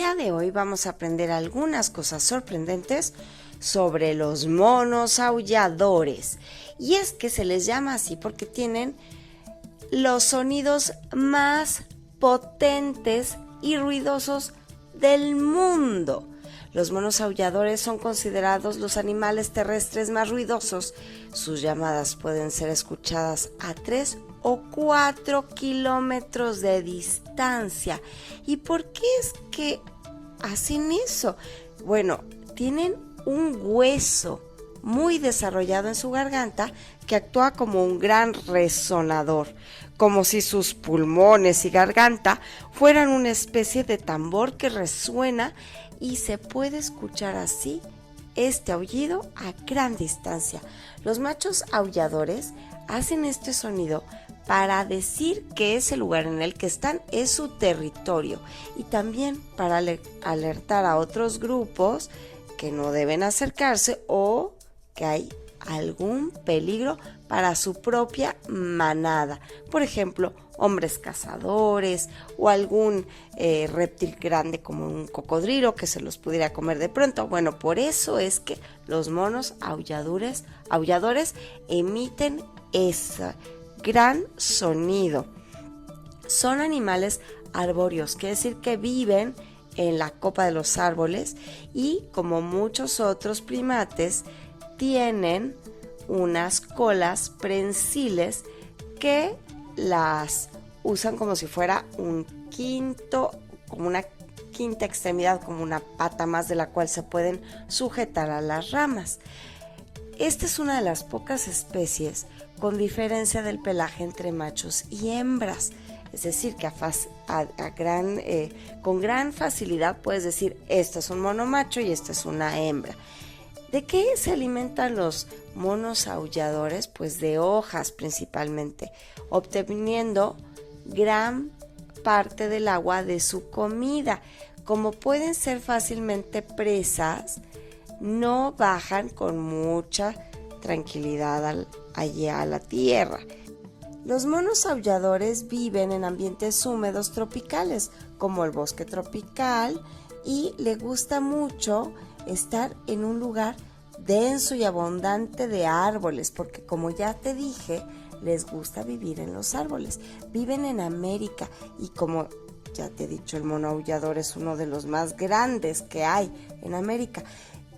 día de hoy vamos a aprender algunas cosas sorprendentes sobre los monos aulladores. Y es que se les llama así porque tienen los sonidos más potentes y ruidosos del mundo. Los monos aulladores son considerados los animales terrestres más ruidosos. Sus llamadas pueden ser escuchadas a 3 o 4 kilómetros de distancia. ¿Y por qué es que hacen eso? Bueno, tienen un hueso muy desarrollado en su garganta que actúa como un gran resonador, como si sus pulmones y garganta fueran una especie de tambor que resuena y se puede escuchar así este aullido a gran distancia. Los machos aulladores hacen este sonido para decir que ese lugar en el que están es su territorio y también para alertar a otros grupos que no deben acercarse o que hay algún peligro para su propia manada. Por ejemplo, hombres cazadores o algún reptil grande como un cocodrilo que se los pudiera comer de pronto. Bueno, por eso es que los monos aulladores emiten ese gran sonido. Son animales arbóreos, quiere decir que viven en la copa de los árboles y como muchos otros primates tienen unas colas prensiles que las usan como si fuera como una quinta extremidad, como una pata más de la cual se pueden sujetar a las ramas. Esta es una de las pocas especies con diferencia del pelaje entre machos y hembras. Es decir, que con gran facilidad puedes decir, este es un mono macho y esta es una hembra. ¿De qué se alimentan los monos aulladores? Pues de hojas principalmente, obteniendo gran parte del agua de su comida. Como pueden ser fácilmente presas, no bajan con mucha tranquilidad allí a la tierra. Los monos aulladores viven en ambientes húmedos tropicales, como el bosque tropical, y les gusta mucho estar en un lugar denso y abundante de árboles, porque como ya te dije, les gusta vivir en los árboles. Viven en América y como ya te he dicho, el mono aullador es uno de los más grandes que hay en América.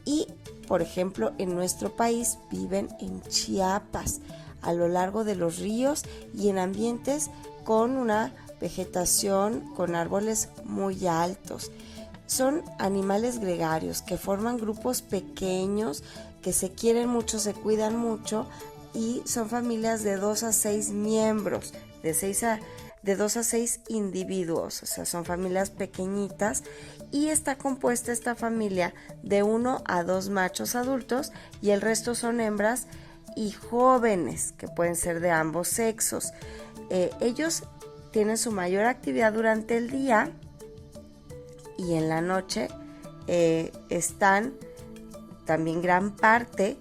Y, por ejemplo, en nuestro país viven en Chiapas, a lo largo de los ríos y en ambientes con una vegetación con árboles muy altos. Son animales gregarios que forman grupos pequeños, que se quieren mucho, se cuidan mucho y son familias de 2 a 6 miembros, de 2 a 6 individuos, o sea, son familias pequeñitas y está compuesta esta familia de 1 a 2 machos adultos y el resto son hembras y jóvenes que pueden ser de ambos sexos. Ellos tienen su mayor actividad durante el día y en la noche están también gran parte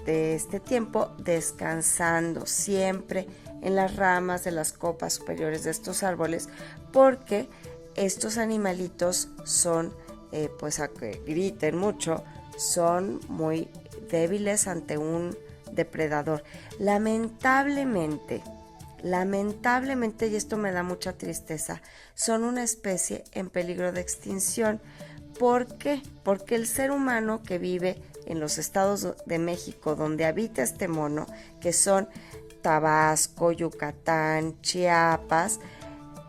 de este tiempo descansando siempre en las ramas de las copas superiores de estos árboles, porque estos animalitos son, pues a que griten mucho, son muy débiles ante un depredador. Lamentablemente, y esto me da mucha tristeza, son una especie en peligro de extinción. ¿Por qué? Porque el ser humano que vive en los estados de México, donde habita este mono, que son Tabasco, Yucatán, Chiapas,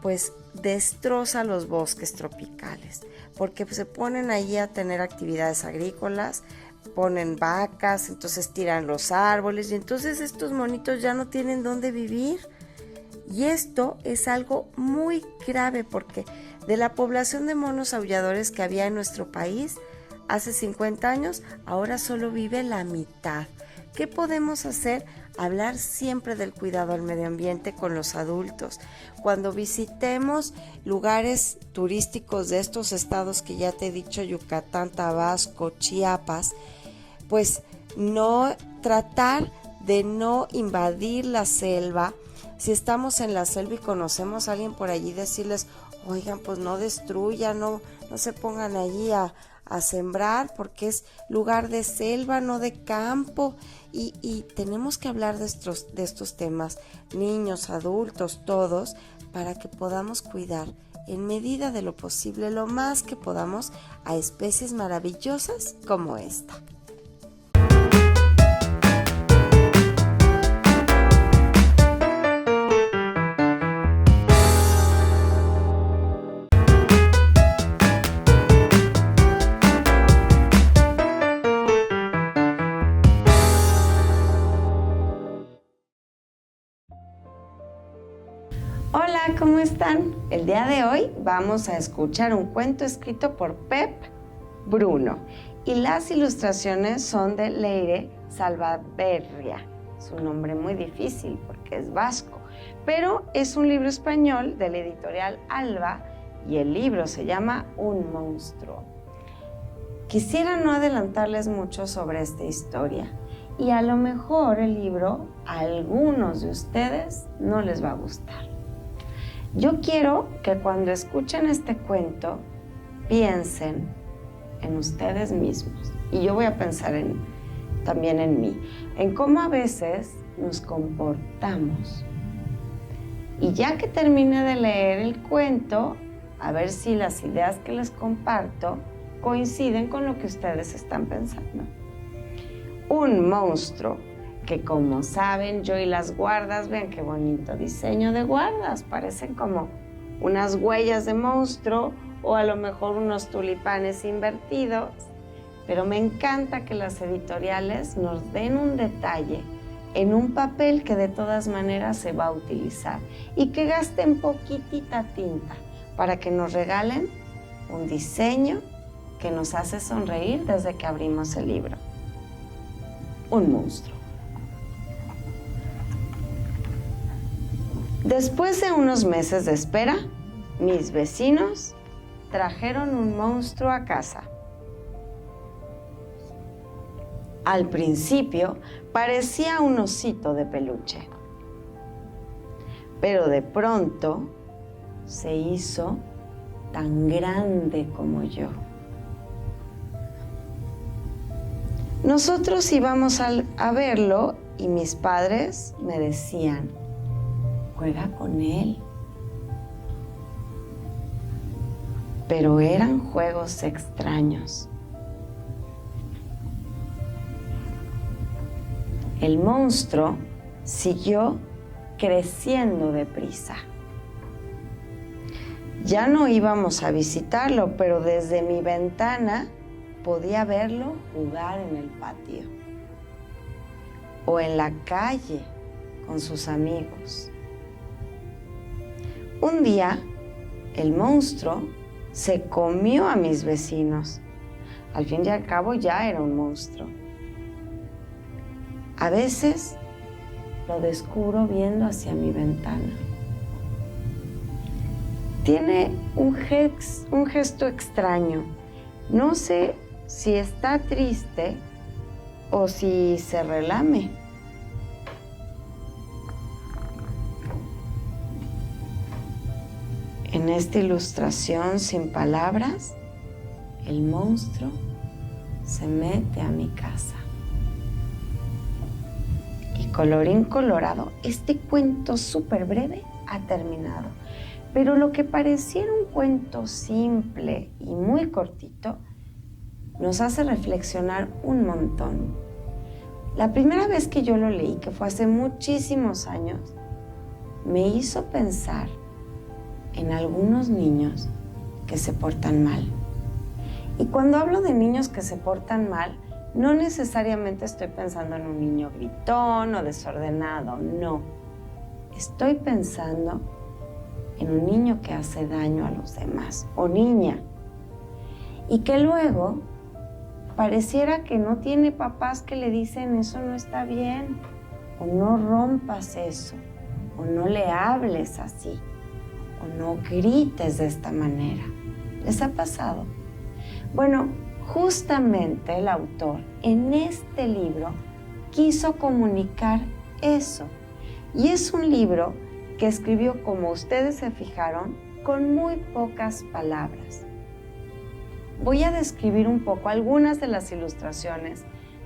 pues destroza los bosques tropicales, porque se ponen allí a tener actividades agrícolas, ponen vacas, entonces tiran los árboles y entonces estos monitos ya no tienen dónde vivir. Y esto es algo muy grave porque de la población de monos aulladores que había en nuestro país hace 50 años, ahora solo vive la mitad. ¿Qué podemos hacer? Hablar siempre del cuidado al medio ambiente con los adultos. Cuando visitemos lugares turísticos de estos estados que ya te he dicho, Yucatán, Tabasco, Chiapas, pues no tratar de no invadir la selva. Si estamos en la selva y conocemos a alguien por allí, decirles, oigan, pues no destruyan, no se pongan allí a sembrar, porque es lugar de selva, no de campo, y tenemos que hablar de estos temas, niños, adultos, todos, para que podamos cuidar en medida de lo posible, lo más que podamos, a especies maravillosas como esta. Hola, ¿cómo están? El día de hoy vamos a escuchar un cuento escrito por Pep Bruno y las ilustraciones son de Leire Salvaberria. Es un nombre muy difícil porque es vasco, pero es un libro español de la editorial Alba y el libro se llama Un monstruo. Quisiera no adelantarles mucho sobre esta historia y a lo mejor el libro a algunos de ustedes no les va a gustar. Yo quiero que cuando escuchen este cuento piensen en ustedes mismos y yo voy a pensar también en mí, en cómo a veces nos comportamos. Y ya que termine de leer el cuento, a ver si las ideas que les comparto coinciden con lo que ustedes están pensando. Un monstruo. Que como saben, yo y las guardas, vean qué bonito diseño de guardas, parecen como unas huellas de monstruo o a lo mejor unos tulipanes invertidos, pero me encanta que las editoriales nos den un detalle en un papel que de todas maneras se va a utilizar y que gasten poquitita tinta para que nos regalen un diseño que nos hace sonreír desde que abrimos el libro. Un monstruo. Después de unos meses de espera, mis vecinos trajeron un monstruo a casa. Al principio parecía un osito de peluche, pero de pronto se hizo tan grande como yo. Nosotros íbamos a verlo y mis padres me decían: juega con él. Pero eran juegos extraños. El monstruo siguió creciendo deprisa. Ya no íbamos a visitarlo, pero desde mi ventana podía verlo jugar en el patio o en la calle con sus amigos. Un día, el monstruo se comió a mis vecinos. Al fin y al cabo, ya era un monstruo. A veces lo descubro viendo hacia mi ventana. Tiene un gesto extraño. No sé si está triste o si se relame. En esta ilustración sin palabras, el monstruo se mete a mi casa. Y colorín colorado, este cuento súper breve ha terminado. Pero lo que pareciera un cuento simple y muy cortito, nos hace reflexionar un montón. La primera vez que yo lo leí, que fue hace muchísimos años, me hizo pensar en algunos niños que se portan mal. Y cuando hablo de niños que se portan mal, no necesariamente estoy pensando en un niño gritón o desordenado, no. Estoy pensando en un niño que hace daño a los demás, o niña, y que luego pareciera que no tiene papás que le dicen eso no está bien, o no rompas eso, o no le hables así, o no grites de esta manera. ¿Les ha pasado? Bueno, justamente el autor en este libro quiso comunicar eso. Y es un libro que escribió, como ustedes se fijaron, con muy pocas palabras. Voy a describir un poco algunas de las ilustraciones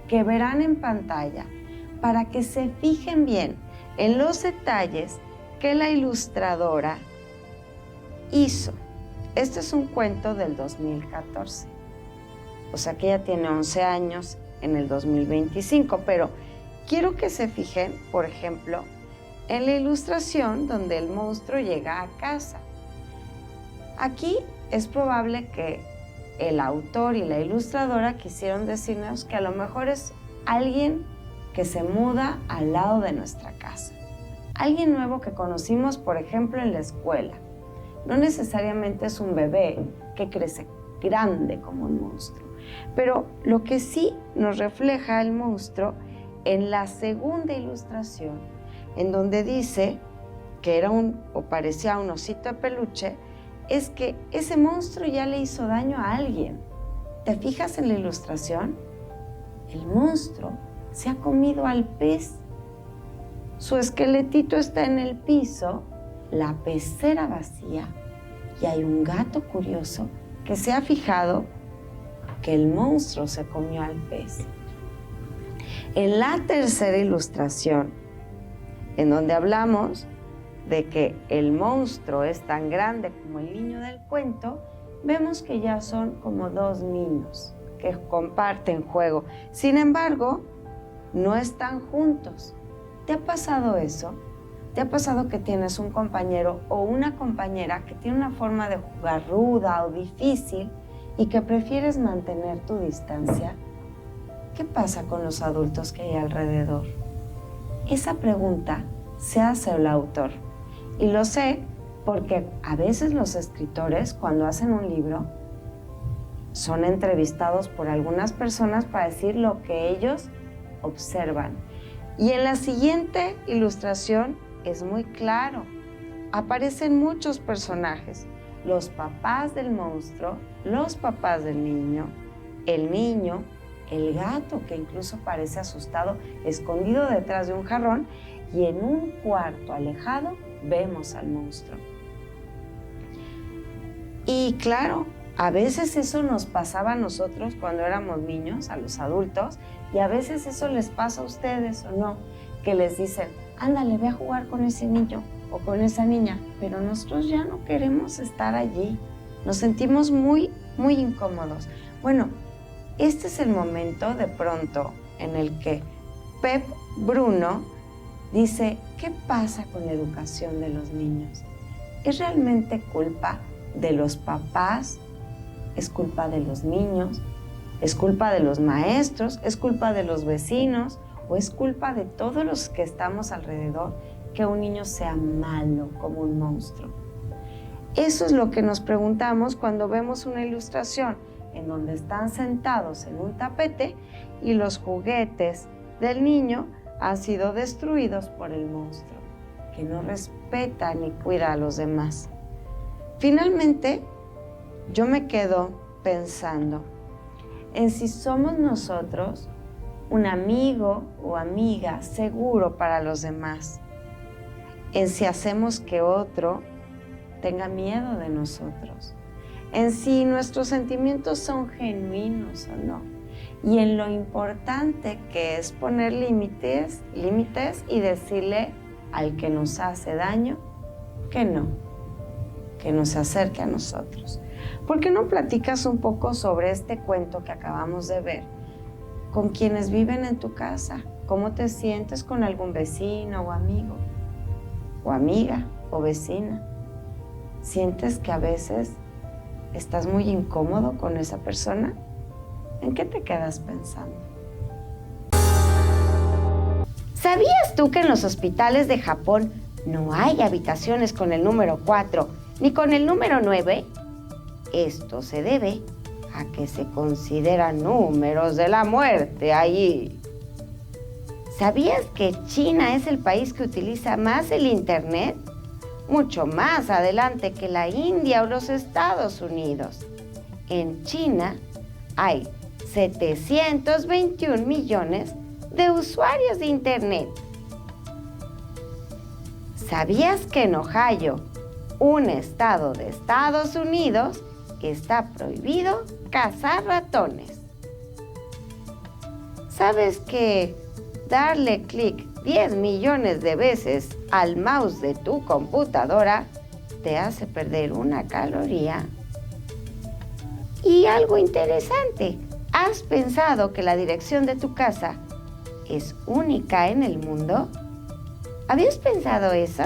que verán en pantalla para que se fijen bien en los detalles que la ilustradora hizo. Este es un cuento del 2014, o sea que ya tiene 11 años en el 2025, pero quiero que se fijen, por ejemplo, en la ilustración donde el monstruo llega a casa. Aquí es probable que el autor y la ilustradora quisieron decirnos que a lo mejor es alguien que se muda al lado de nuestra casa. Alguien nuevo que conocimos, por ejemplo, en la escuela. No necesariamente es un bebé que crece grande como un monstruo. Pero lo que sí nos refleja el monstruo en la segunda ilustración, en donde dice que era o parecía un osito de peluche, es que ese monstruo ya le hizo daño a alguien. ¿Te fijas en la ilustración? El monstruo se ha comido al pez. Su esqueletito está en el piso, la pecera vacía, y hay un gato curioso que se ha fijado que el monstruo se comió al pez. En la tercera ilustración, en donde hablamos de que el monstruo es tan grande como el niño del cuento, vemos que ya son como dos niños que comparten juego. Sin embargo, no están juntos. ¿Te ha pasado eso? ¿Te ha pasado que tienes un compañero o una compañera que tiene una forma de jugar ruda o difícil y que prefieres mantener tu distancia? ¿Qué pasa con los adultos que hay alrededor? Esa pregunta se hace el autor. Y lo sé porque a veces los escritores, cuando hacen un libro, son entrevistados por algunas personas para decir lo que ellos observan. Y en la siguiente ilustración es muy claro. Aparecen muchos personajes. Los papás del monstruo, los papás del niño, el gato que incluso parece asustado, escondido detrás de un jarrón, y en un cuarto alejado vemos al monstruo. Y claro, a veces eso nos pasaba a nosotros cuando éramos niños, a los adultos, y a veces eso les pasa a ustedes o no, que les dicen, ándale, ve a jugar con ese niño o con esa niña, pero nosotros ya no queremos estar allí, nos sentimos muy, muy incómodos. Bueno, este es el momento de pronto en el que Pep Bruno dice, ¿qué pasa con la educación de los niños? ¿Es realmente culpa de los papás? ¿Es culpa de los niños? ¿Es culpa de los maestros? ¿Es culpa de los vecinos? ¿O es culpa de todos los que estamos alrededor que un niño sea malo como un monstruo? Eso es lo que nos preguntamos cuando vemos una ilustración en donde están sentados en un tapete y los juguetes del niño han sido destruidos por el monstruo, que no respeta ni cuida a los demás. Finalmente, yo me quedo pensando en si somos nosotros un amigo o amiga seguro para los demás, en si hacemos que otro tenga miedo de nosotros, en si nuestros sentimientos son genuinos o no, y en lo importante que es poner límites y decirle al que nos hace daño que no se acerque a nosotros. ¿Por qué no platicas un poco sobre este cuento que acabamos de ver con quienes viven en tu casa? ¿Cómo te sientes con algún vecino o amigo, o amiga, o vecina? ¿Sientes que a veces estás muy incómodo con esa persona? ¿En qué te quedas pensando? ¿Sabías tú que en los hospitales de Japón no hay habitaciones con el número 4 ni con el número 9? Esto se debe a que se consideran números de la muerte allí. ¿Sabías que China es el país que utiliza más el Internet? Mucho más adelante que la India o los Estados Unidos. En China hay 721 millones de usuarios de Internet. ¿Sabías que en Ohio un estado de Estados Unidos está prohibido cazar ratones. ¿Sabes que darle clic 10 millones de veces al mouse de tu computadora te hace perder una caloría? Y algo interesante, ¿has pensado que la dirección de tu casa es única en el mundo? ¿Habías pensado eso?